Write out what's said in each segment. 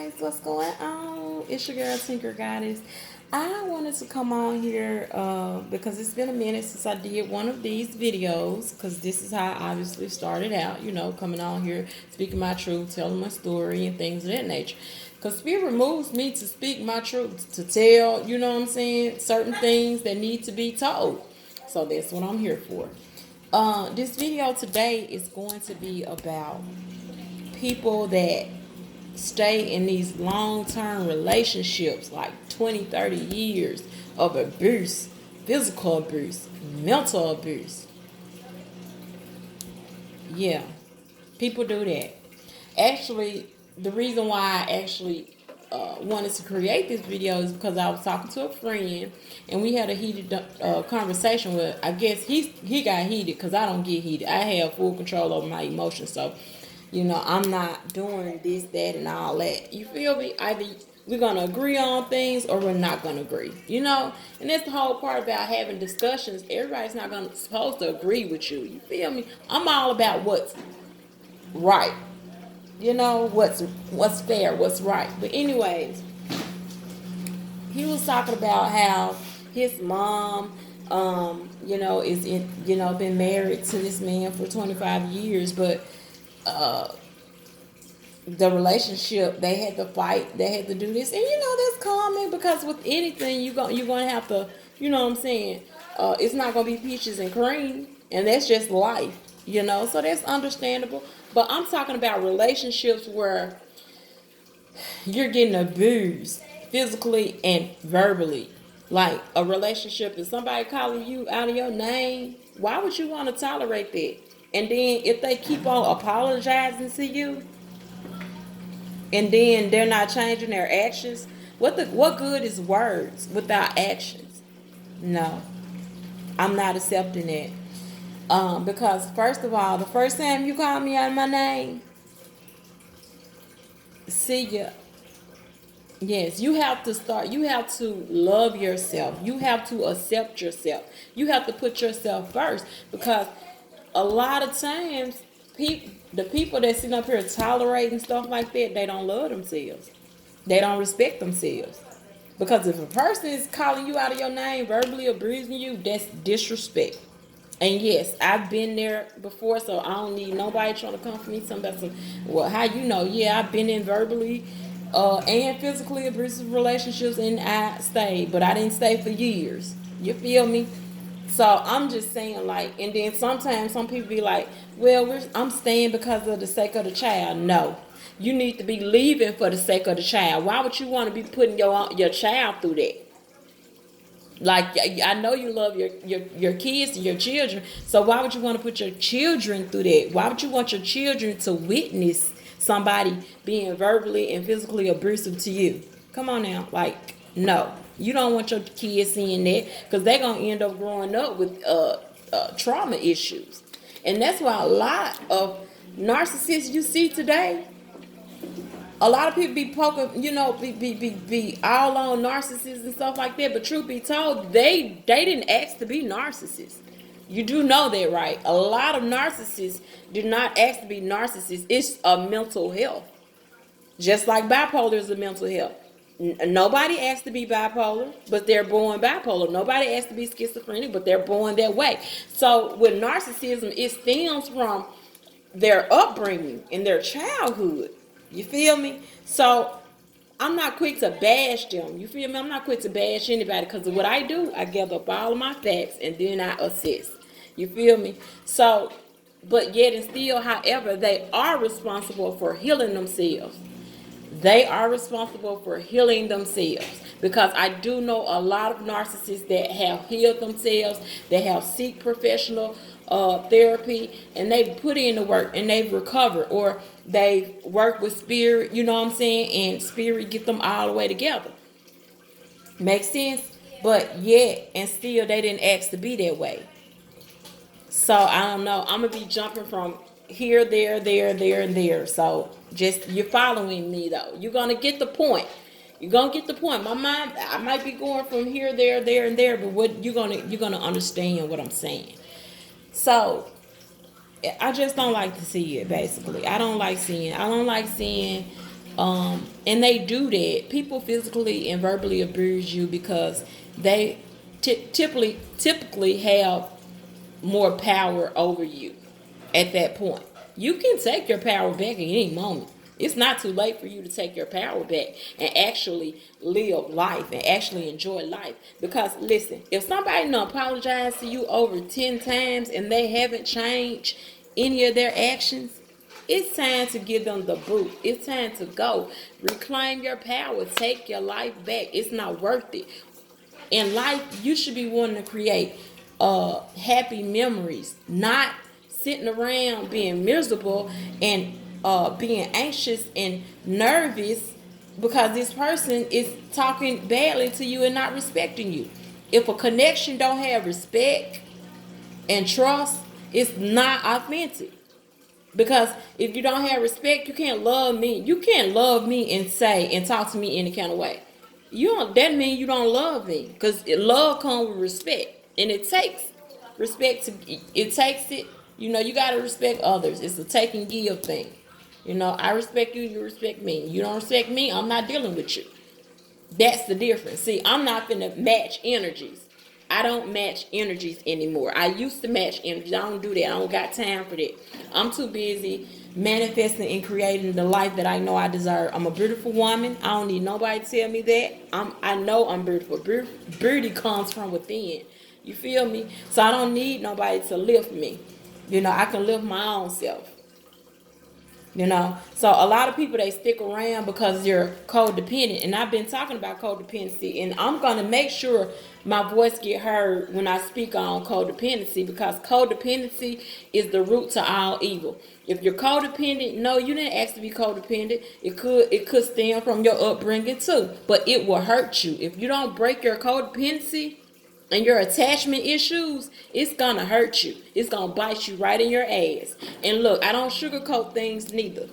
guys, what's going on? It's your girl Tinker Goddess. I wanted to come on here because it's been a minute since I did one of these videos, because this is how I obviously started out, coming on here, speaking my truth, telling my story and things of that nature. Because Spirit moves me to speak my truth, to tell, certain things that need to be told. So that's what I'm here for. This video today is going to be about people that stay in these long-term relationships, like 20, 30 years of abuse, physical abuse, mental abuse. Yeah, people do that. Actually, the reason why I actually wanted to create this video is because I was talking to a friend and we had a heated conversation with, I guess he got heated because I don't get heated. I have full control over my emotions, so I'm not doing this, that, and all that. You feel me? Either we're going to agree on things or we're not going to agree, And that's the whole part about having discussions. Everybody's not supposed to agree with you. You feel me? I'm all about what's right. What's fair, what's right. But anyways, he was talking about how his mom, is been married to this man for 25 years, but the relationship, they had to fight, they had to do this, and that's common, because with anything you're gonna have to, it's not gonna be peaches and cream, and that's just life, so that's understandable. But I'm talking about relationships where you're getting abused physically and verbally. Like a relationship, if somebody calling you out of your name, why would you want to tolerate that? And then if they keep on apologizing to you, and then they're not changing their actions, what good is words without actions? No, I'm not accepting that. Because first of all, the first time you call me out of my name, see ya. Yes, you have to love yourself. You have to accept yourself. You have to put yourself first, because a lot of times the people that sit up here tolerating stuff like that, they don't love themselves. They don't respect themselves. Because if a person is calling you out of your name, verbally abusing you, that's disrespect. And yes, I've been there before, so I don't need nobody trying to come for me. Well, how you know? Yeah, I've been in verbally and physically abusive relationships, and I stayed, but I didn't stay for years. You feel me? So I'm just saying, like, and then sometimes some people be like, well, I'm staying because of the sake of the child. No, you need to be leaving for the sake of the child. Why would you want to be putting your child through that? Like, I know you love your kids and your children, so why would you want to put your children through that? Why would you want your children to witness somebody being verbally and physically abusive to you? Come on now, like, no. You don't want your kids seeing that, because they're going to end up growing up with trauma issues. And that's why a lot of narcissists you see today, a lot of people be poking, be all on narcissists and stuff like that. But truth be told, they didn't ask to be narcissists. You do know that, right? A lot of narcissists did not ask to be narcissists. It's a mental health. Just like bipolar is a mental health. Nobody asked to be bipolar, but they're born bipolar. Nobody asked to be schizophrenic, but they're born that way. So with narcissism, it stems from their upbringing in their childhood. You feel me? So I'm not quick to bash them. You feel me? I'm not quick to bash anybody, because what I do, I gather up all of my facts and then I assess. You feel me? So, but yet and still, however, they are responsible for healing themselves. They are responsible for healing themselves, because I do know a lot of narcissists that have healed themselves, that have seek professional therapy, and they've put in the work and they've recovered, or they work with spirit, and spirit get them all the way together. Makes sense? But yet and still, they didn't ask to be that way. So I don't know. I'm gonna be jumping from here, there, and there. So just, you're following me though. You're gonna get the point. You're gonna get the point. My mind, I might be going from here, there, and there, but what you're gonna understand what I'm saying. So I just don't like to see it. Basically, I don't like seeing And they do that. People physically and verbally abuse you because they typically have more power over you at that point. You can take your power back at any moment. It's not too late for you to take your power back and actually live life and actually enjoy life. Because listen, if somebody don't apologize to you over 10 times and they haven't changed any of their actions, it's time to give them the boot. It's time to go. Reclaim your power. Take your life back. It's not worth it. In life, you should be wanting to create happy memories, not sitting around being miserable and being anxious and nervous because this person is talking badly to you and not respecting you. If a connection don't have respect and trust, it's not authentic. Because if you don't have respect, you can't love me. You can't love me and say and talk to me any kind of way. You don't. That means you don't love me. Because love comes with respect, and it takes respect to. It takes it. You know, you gotta respect others. It's a take and give thing. You know, I respect you. You respect me. You don't respect me. I'm not dealing with you. That's the difference. See, I'm not finna match energies. I don't match energies anymore. I used to match energies. I don't do that. I don't got time for that. I'm too busy manifesting and creating the life that I know I deserve. I'm a beautiful woman. I don't need nobody to tell me that. I know I'm beautiful. Beauty comes from within. You feel me? So I don't need nobody to lift me. You know, I can lift my own self. You know, so a lot of people, they stick around because you're codependent, and I've been talking about codependency, and I'm gonna make sure my voice get heard when I speak on codependency, because codependency is the root to all evil. If you're codependent, no, you didn't ask to be codependent. It could stem from your upbringing too, but it will hurt you if you don't break your codependency and your attachment issues. It's gonna hurt you. It's gonna bite you right in your ass. And look, I don't sugarcoat things neither.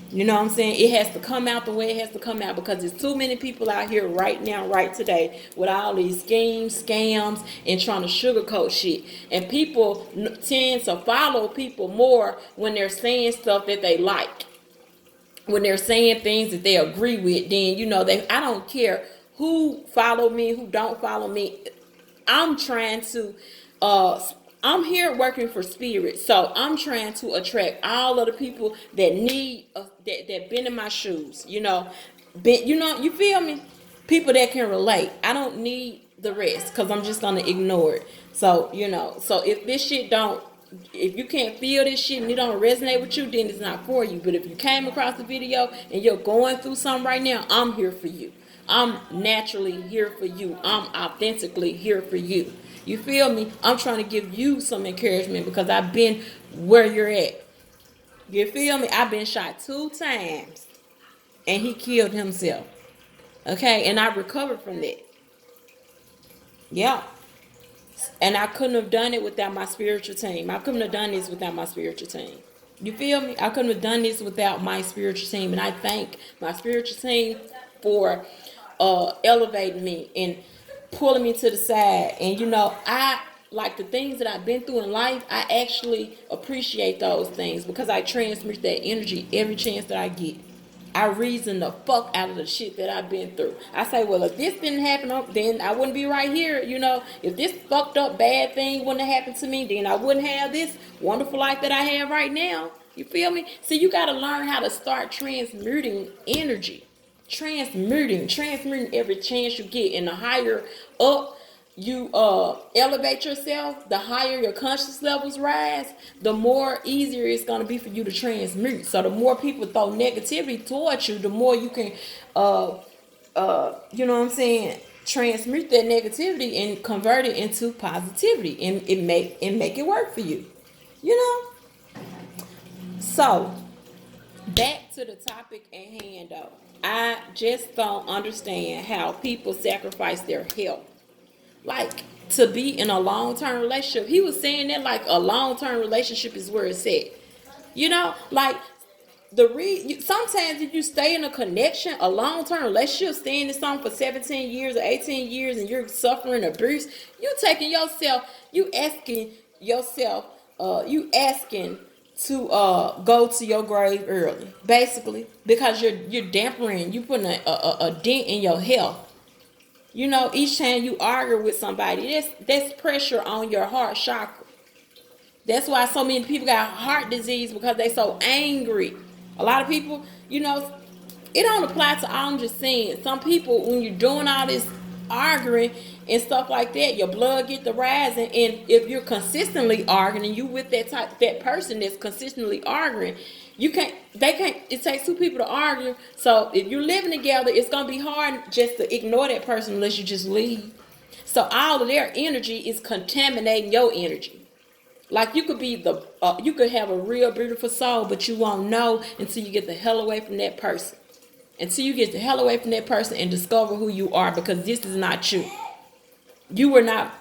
You know what I'm saying? It has to come out the way it has to come out, because there's too many people out here right now, right today, with all these schemes, scams, and trying to sugarcoat shit. And people tend to follow people more when they're saying stuff that they like. When they're saying things that they agree with, then I don't care who follow me, who don't follow me. I'm trying to I'm here working for spirit, so I'm trying to attract all of the people that need that been in my shoes. You feel me? People that can relate. I don't need the rest, because I'm just gonna ignore it. So if this shit don't, if you can't feel this shit and it don't resonate with you, then it's not for you. But if you came across the video and you're going through something right now, I'm here for you. I'm naturally here for you. I'm authentically here for you. You feel me? I'm trying to give you some encouragement because I've been where you're at. You feel me? I've been shot 2 times and he killed himself. Okay? And I recovered from that. Yeah. And I couldn't have done it without my spiritual team. I couldn't have done this without my spiritual team. You feel me? I couldn't have done this without my spiritual team. And I thank my spiritual team for elevating me and pulling me to the side. And I like the things that I've been through in life. I actually appreciate those things because I transmute that energy every chance that I get. I reason the fuck out of the shit that I've been through. I say, well, if this didn't happen, then I wouldn't be right here. If this fucked up bad thing wouldn't have happened to me, then I wouldn't have this wonderful life that I have right now. You feel me? See, you got to learn how to start transmuting energy. Transmuting every chance you get. And the higher up you elevate yourself, the higher your conscious levels rise, the more easier it's going to be for you to transmute. So the more people throw negativity towards you, the more you can transmute that negativity and convert it into positivity, and make it work for you. So back to the topic at hand, though. I just don't understand how people sacrifice their health, like, to be in a long-term relationship. He was saying that like a long-term relationship is where it's at. Like sometimes if you stay in a connection, a long-term relationship, staying in something for 17 years or 18 years, and you're suffering abuse, you asking to go to your grave early, basically, because you're dampering, you putting a dent in your health. You know, each time you argue with somebody, that's pressure on your heart chakra. That's why so many people got heart disease, because they so angry. A lot of people, you know, it don't apply to all. I'm just saying, some people, when you're doing all this arguing and stuff like that, your blood get to rising. And if you're consistently arguing, and you with that person that's consistently arguing, they can't. It takes two people to argue. So if you're living together, it's gonna be hard just to ignore that person unless you just leave. So all of their energy is contaminating your energy. Like you could be you could have a real beautiful soul, but you won't know until you get the hell away from that person. Until you get the hell away from that person and discover who you are, because this is not you. You were not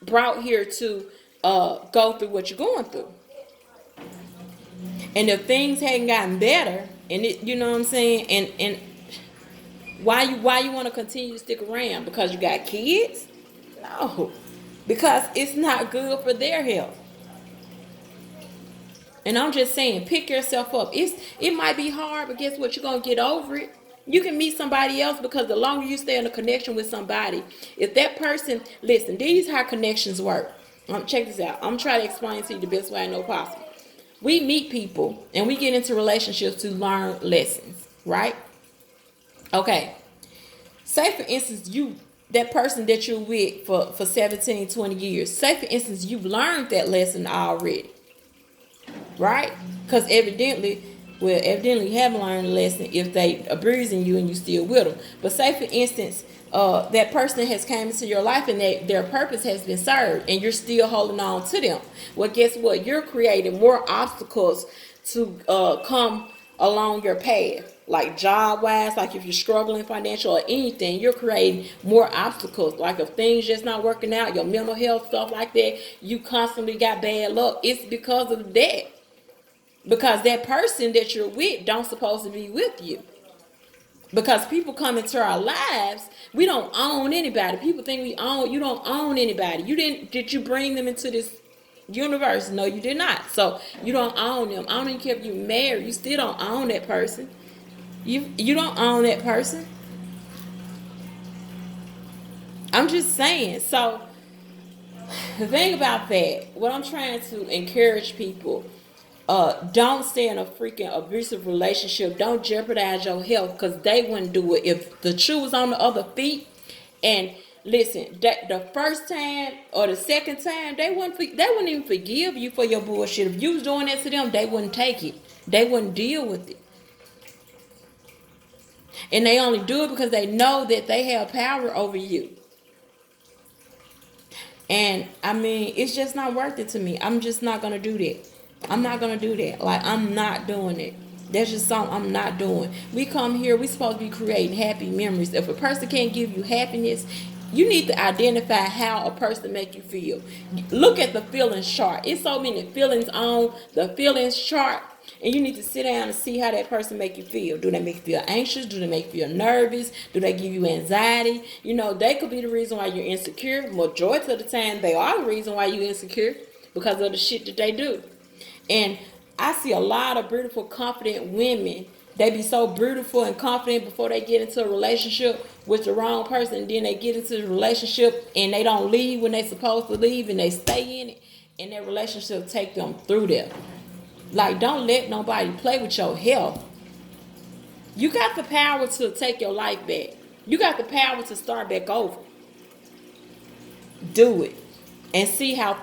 brought here to go through what you're going through. And if things hadn't gotten better, and you know what I'm saying, and why you want to continue to stick around? Because you got kids? No, because it's not good for their health. And I'm just saying, pick yourself up. It might be hard, but guess what? You're gonna get over it. You can meet somebody else, because the longer you stay in a connection with somebody, if that person, listen, these are how connections work. Check this out. I'm trying to explain to you the best way I know possible. We meet people and we get into relationships to learn lessons, right? Okay. Say for instance, that person that you're with for 17, 20 years. Say for instance, you've learned that lesson already. Right? Because evidently you haven't learned a lesson if they abusing you and you still with them. But say for instance, that person has came into your life and their purpose has been served, and you're still holding on to them. Well, guess what? You're creating more obstacles to come along your path. Like job wise, like if you're struggling financial or anything, you're creating more obstacles. Like if things just not working out, your mental health, stuff like that, you constantly got bad luck. It's because of that. Because that person that you're with don't supposed to be with you. Because people come into our lives, we don't own anybody. People think we own. You don't own anybody. Did you bring them into this universe? No, you did not. So you don't own them. I don't even care if you married. You still don't own that person. You don't own that person. I'm just saying. So the thing about that, what I'm trying to encourage people, don't stay in a freaking abusive relationship. Don't jeopardize your health, because they wouldn't do it if the shoe was on the other feet. And listen, the first time or the second time, they wouldn't even forgive you for your bullshit. If you was doing that to them, they wouldn't take it. They wouldn't deal with it. And they only do it because they know that they have power over you. And I mean, it's just not worth it to me. I'm just not going to do that. I'm not going to do that. Like, I'm not doing it. That's just something I'm not doing. We come here, we supposed to be creating happy memories. If a person can't give you happiness, you need to identify how a person make you feel. Look at the feelings chart. It's so many feelings on the feelings chart. And you need to sit down and see how that person make you feel. Do they make you feel anxious? Do they make you feel nervous? Do they give you anxiety? You know, they could be the reason why you're insecure. Majority of the time, they are the reason why you're insecure, because of the shit that they do. And I see a lot of beautiful, confident women. They be so beautiful and confident before they get into a relationship with the wrong person. And then they get into the relationship and they don't leave when they supposed to leave, and they stay in it. And that relationship take them through there. Like, don't let nobody play with your health. You got the power to take your life back. You got the power to start back over. Do it. And see how